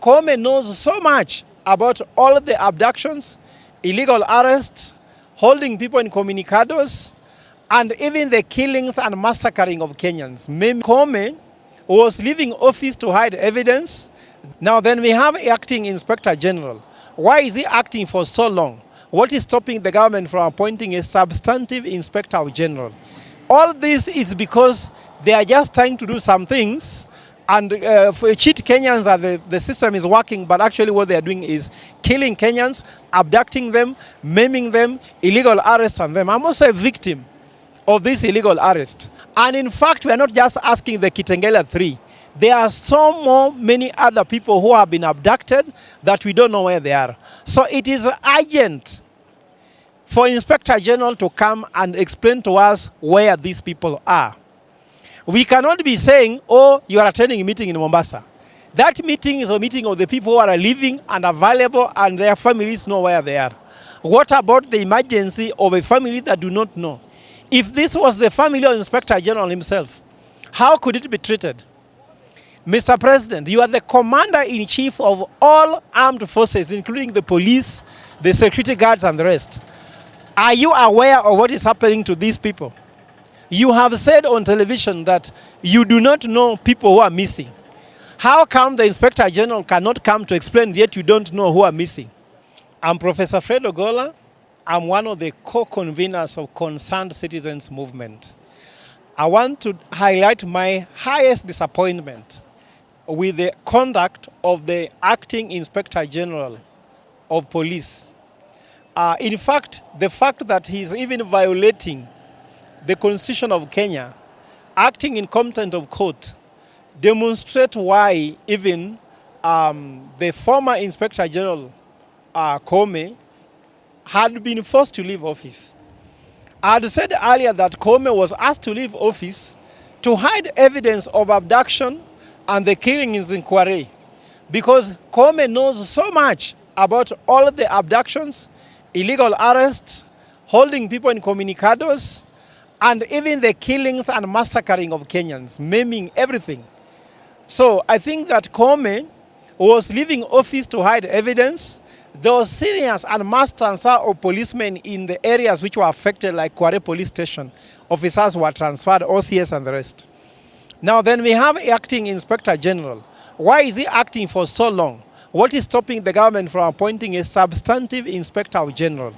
Koome knows so much about all the abductions, illegal arrests, holding people in communicados, and even the killings and massacring of Kenyans. Koome was leaving office to hide evidence. Now then we have acting Inspector General. Why is he acting for so long? What is stopping the government from appointing a substantive Inspector General? All this is because they are just trying to do some things and cheat Kenyans that the system is working, but actually what they are doing is killing Kenyans, abducting them, maiming them, illegal arrests on them. I'm also a victim of this illegal arrest. And in fact, we are not just asking the Kitengela 3. There are many other people who have been abducted that we don't know where they are. So it is urgent for Inspector General to come and explain to us where these people are. We cannot be saying, oh, you are attending a meeting in Mombasa. That meeting is a meeting of the people who are living and available and their families know where they are. What about the emergency of a family that do not know? If this was the family of Inspector General himself, how could it be treated? Mr. President, you are the commander-in-chief of all armed forces, including the police, the security guards, and the rest. Are you aware of what is happening to these people? You have said on television that you do not know people who are missing. How come the Inspector General cannot come to explain, yet you don't know who are missing? I'm Professor Fred Ogola. I'm one of the co-conveners of Concerned Citizens Movement. I want to highlight my highest disappointment with the conduct of the Acting Inspector General of Police. In fact, the fact that he's even violating the Constitution of Kenya, acting in contempt of court, demonstrate why even the former Inspector General, Koome, had been forced to leave office. I had said earlier that Koome was asked to leave office to hide evidence of abduction and the killings in Kware, because Koome knows so much about all the abductions, illegal arrests, holding people in communicados, and even the killings and massacring of Kenyans, maiming everything. So I think that Koome was leaving office to hide evidence. There was serious and mass transfer of policemen in the areas which were affected, like Kware Police Station. Officers were transferred, OCS and the rest. Now then we have acting Inspector General. Why is he acting for so long? What is stopping the government from appointing a substantive Inspector General?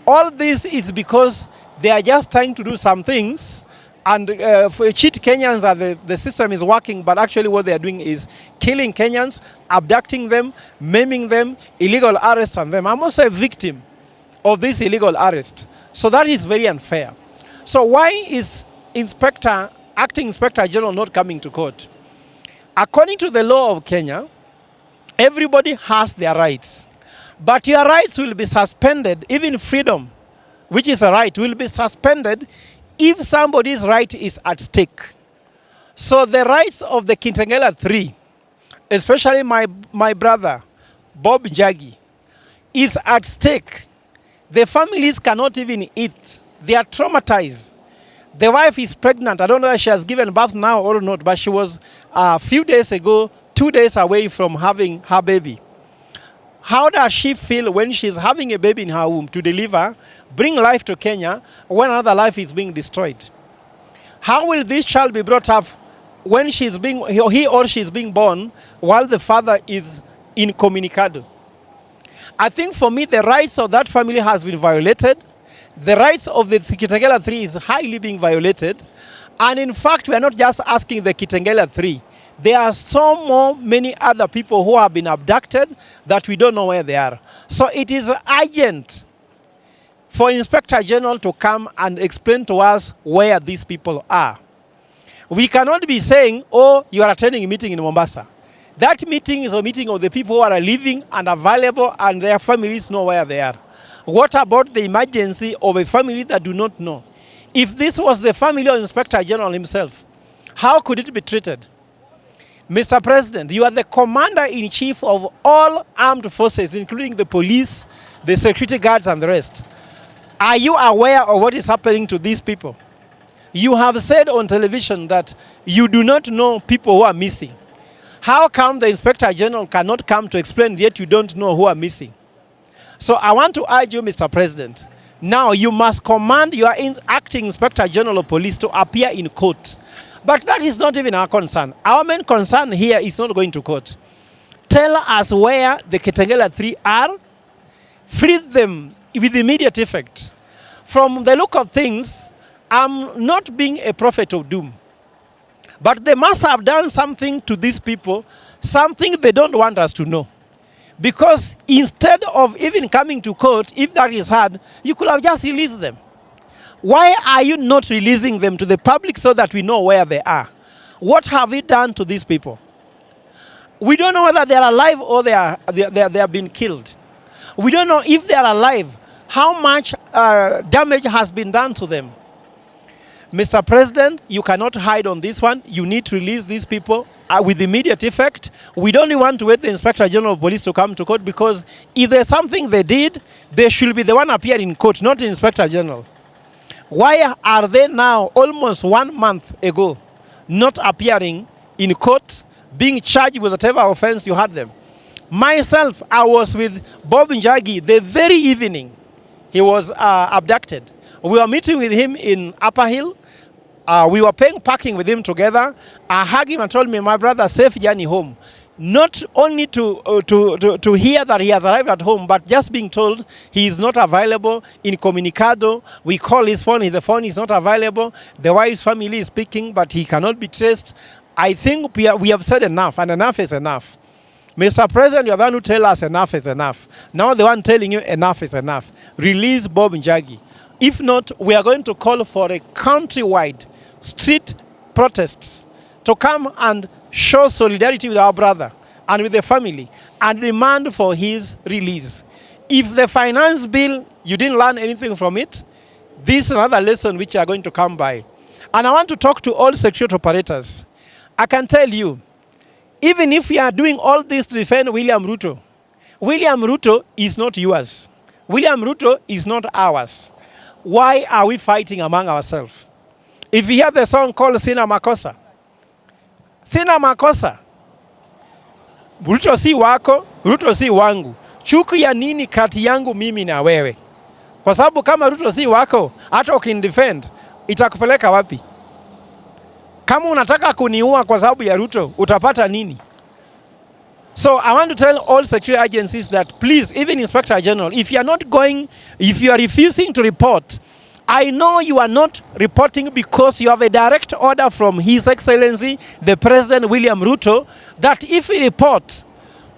All this is because they are just trying to do some things and cheat Kenyans that the system is working, but actually what they are doing is killing Kenyans, abducting them, maiming them, illegal arrests on them. I'm also a victim of this illegal arrest. So that is very unfair. So why is Acting Inspector General not coming to court? According to the law of Kenya, everybody has their rights. But your rights will be suspended, even freedom, which is a right, will be suspended if somebody's right is at stake. So the rights of the Kitengela 3, especially my brother, Bob Njagi, is at stake. The families cannot even eat. They are traumatized. The wife is pregnant. I don't know if she has given birth now or not, but she was a few days ago, 2 days away from having her baby. How does she feel when she's having a baby in her womb to deliver, bring life to Kenya, when another life is being destroyed? How will this child be brought up when he or she is being born while the father is incommunicado? I think for me, the rights of that family has been violated. The rights of the Kitengela 3 is highly being violated. And in fact, we are not just asking the Kitengela 3. There are many other people who have been abducted that we don't know where they are. So it is urgent for Inspector General to come and explain to us where these people are. We cannot be saying, oh, you are attending a meeting in Mombasa. That meeting is a meeting of the people who are living and available and their families know where they are. What about the emergency of a family that do not know? If this was the family of Inspector General himself, how could it be treated? Mr. President, you are the commander-in-chief of all armed forces, including the police, the security guards, and the rest. Are you aware of what is happening to these people? You have said on television that you do not know people who are missing. How come the Inspector General cannot come to explain, yet you don't know who are missing? So I want to urge you, Mr. President, now you must command your acting Inspector General of Police to appear in court. But that is not even our concern. Our main concern here is not going to court. Tell us where the Kitengela 3 are, free them with immediate effect. From the look of things, I'm not being a prophet of doom. But they must have done something to these people, something they don't want us to know. Because instead of even coming to court, if that is hard, you could have just released them. Why are you not releasing them to the public so that we know where they are? What have you done to these people? We don't know whether they are alive or they have been killed. We don't know if they are alive, how much damage has been done to them. Mr. President, you cannot hide on this one. You need to release these people with immediate effect. We don't want to wait the Inspector General of Police to come to court, because if there's something they did, they should be the one appearing in court, not the Inspector General. Why are they now, almost 1 month ago, not appearing in court, being charged with whatever offense you had them? Myself, I was with Bob Njagi the very evening he was abducted. We were meeting with him in Upper Hill. We were paying parking with him together. I hugged him and told me, my brother, safe journey home. Not only to hear that he has arrived at home, but just being told he is not available in Comunicado. We call his phone, the phone is not available. The wife's family is speaking, but he cannot be traced. I think we have said enough, and enough is enough. Mr. President, you're the one who tell us enough is enough. Now the one telling you enough is enough. Release Bob Njagi. If not, we are going to call for a countrywide street protests to come and show solidarity with our brother and with the family and demand for his release. If the finance bill, you didn't learn anything from it, this is another lesson which you are going to come by. And I want to talk to all security operators. I can tell you, even if we are doing all this to defend William Ruto is not yours. William Ruto is not ours. Why are we fighting among ourselves? If you hear the song called Sina Makosa, Sina Makosa, Ruto si wako, Ruto si wangu. Chuki ya nini kati yangu mimi na wewe? Kwa sababu kama Ruto si wako, hata ukindefend, itakupeleka wapi? Kama unataka kuniua kwa sababu ya Ruto, utapata nini? So I want to tell all security agencies that please, even Inspector General, if you are refusing to report, I know you are not reporting because you have a direct order from His Excellency, the President William Ruto, that if you report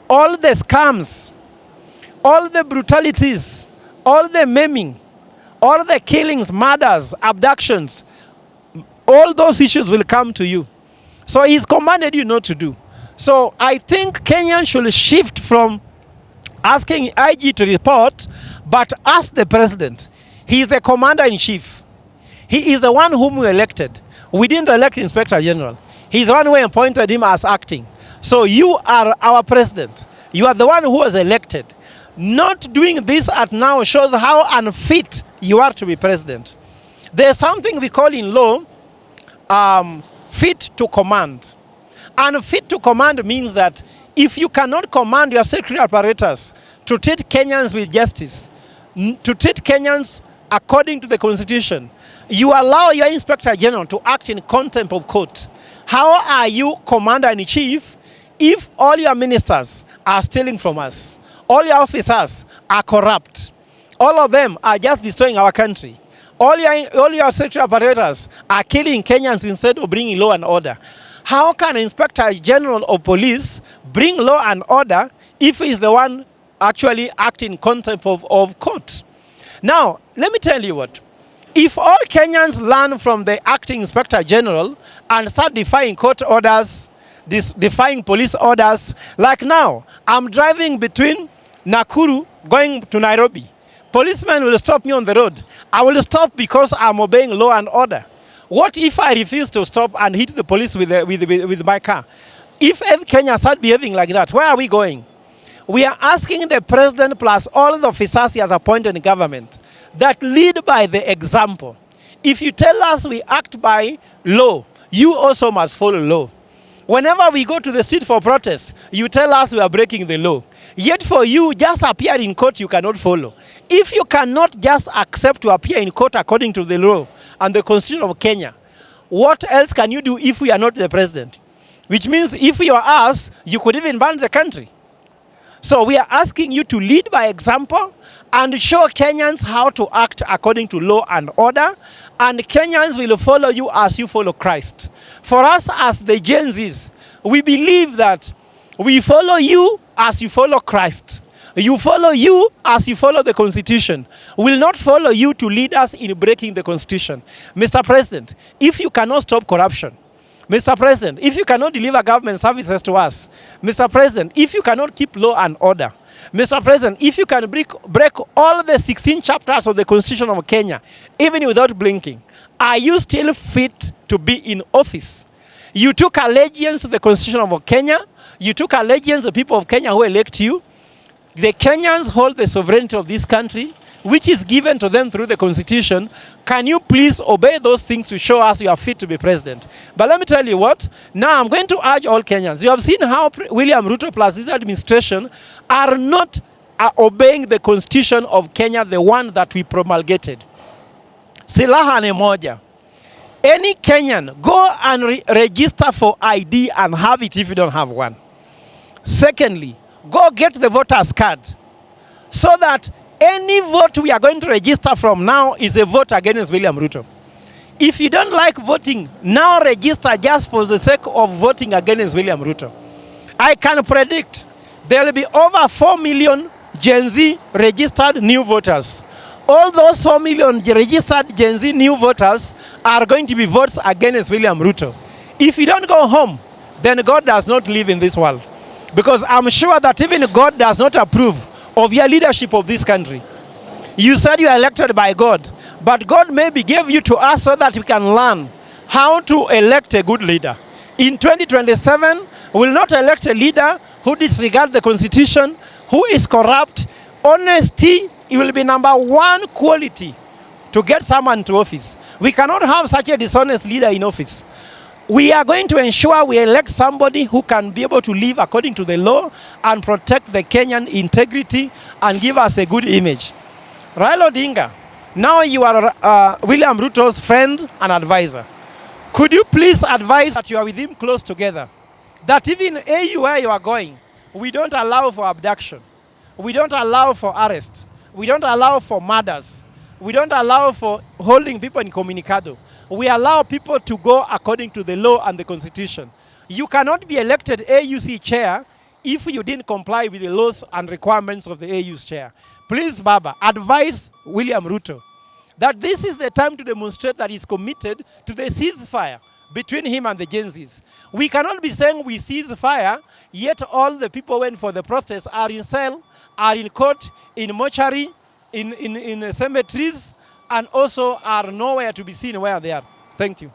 all the scams, all the brutalities, all the maiming, all the killings, murders, abductions, all those issues will come to you. So he's commanded you not to do. So I think Kenyans should shift from asking IG to report, but ask the president. He is the commander-in-chief. He is the one whom we elected. We didn't elect Inspector General. He's the one who appointed him as acting. So you are our president. You are the one who was elected. Not doing this at now shows how unfit you are to be president. There's something we call in law fit to command. And fit to command means that if you cannot command your security apparatus to treat Kenyans with justice, to treat Kenyans according to the Constitution, you allow your Inspector General to act in contempt of court. How are you Commander-in-Chief if all your ministers are stealing from us? All your officers are corrupt. All of them are just destroying our country. All your security apparatus are killing Kenyans instead of bringing law and order. How can Inspector General of Police bring law and order if he is the one actually acting in contempt of court? Now, let me tell you what. If all Kenyans learn from the acting Inspector General and start defying court orders, defying police orders, like now, I'm driving between Nakuru going to Nairobi. Policemen will stop me on the road. I will stop because I'm obeying law and order. What if I refuse to stop and hit the police with my car? If every Kenya start behaving like that, where are we going? We are asking the president plus all the officers he has appointed in government that lead by the example. If you tell us we act by law, you also must follow law. Whenever we go to the street for protest, you tell us we are breaking the law. Yet for you, just appear in court, you cannot follow. If you cannot just accept to appear in court according to the law and the Constitution of Kenya, what else can you do if we are not the president? Which means if you are us, you could even ban the country. So we are asking you to lead by example and show Kenyans how to act according to law and order, and Kenyans will follow you as you follow Christ. For us as the Gen Zs, we believe that we follow you as you follow Christ. You follow you as you follow the Constitution. We will not follow you to lead us in breaking the Constitution. Mr. President, if you cannot stop corruption, Mr. President, if you cannot deliver government services to us, Mr. President, if you cannot keep law and order, Mr. President, if you can break all the 16 chapters of the Constitution of Kenya, even without blinking, are you still fit to be in office? You took allegiance to the Constitution of Kenya. You took allegiance to the people of Kenya who elect you. The Kenyans hold the sovereignty of this country, which is given to them through the Constitution. Can you please obey those things to show us you are fit to be president? But let me tell you what, now I'm going to urge all Kenyans. You have seen how William Ruto plus his administration are not obeying the Constitution of Kenya, the one that we promulgated. Silaha ni moja. Any Kenyan, go and register for ID and have it if you don't have one. Secondly, go get the voter's card so that any vote we are going to register from now is a vote against William Ruto. If you don't like voting, now register just for the sake of voting against William Ruto. I can predict there will be over 4 million Gen Z registered new voters. All those 4 million registered Gen Z new voters are going to be votes against William Ruto. If you don't go home, then God does not live in this world. Because I'm sure that even God does not approve of your leadership of this country. You said you are elected by God, but God maybe gave you to us so that we can learn how to elect a good leader. In 2027, we will not elect a leader who disregards the Constitution, who is corrupt. Honesty, it will be number one quality to get someone to office. We cannot have such a dishonest leader in office. We are going to ensure we elect somebody who can be able to live according to the law and protect the Kenyan integrity and give us a good image. Raila Odinga, now you are William Ruto's friend and advisor. Could you please advise that you are with him close together? That even where you are going, we don't allow for abduction. We don't allow for arrest. We don't allow for murders. We don't allow for holding people in communicado. We allow people to go according to the law and the Constitution. You cannot be elected AUC chair if you didn't comply with the laws and requirements of the AU's chair. Please, Baba, advise William Ruto that this is the time to demonstrate that he's committed to the ceasefire between him and the Gen Zs. We cannot be saying we cease fire, yet all the people went for the protest are in cell, are in court, in mortuary, in cemeteries, and also are nowhere to be seen where they are. Thank you.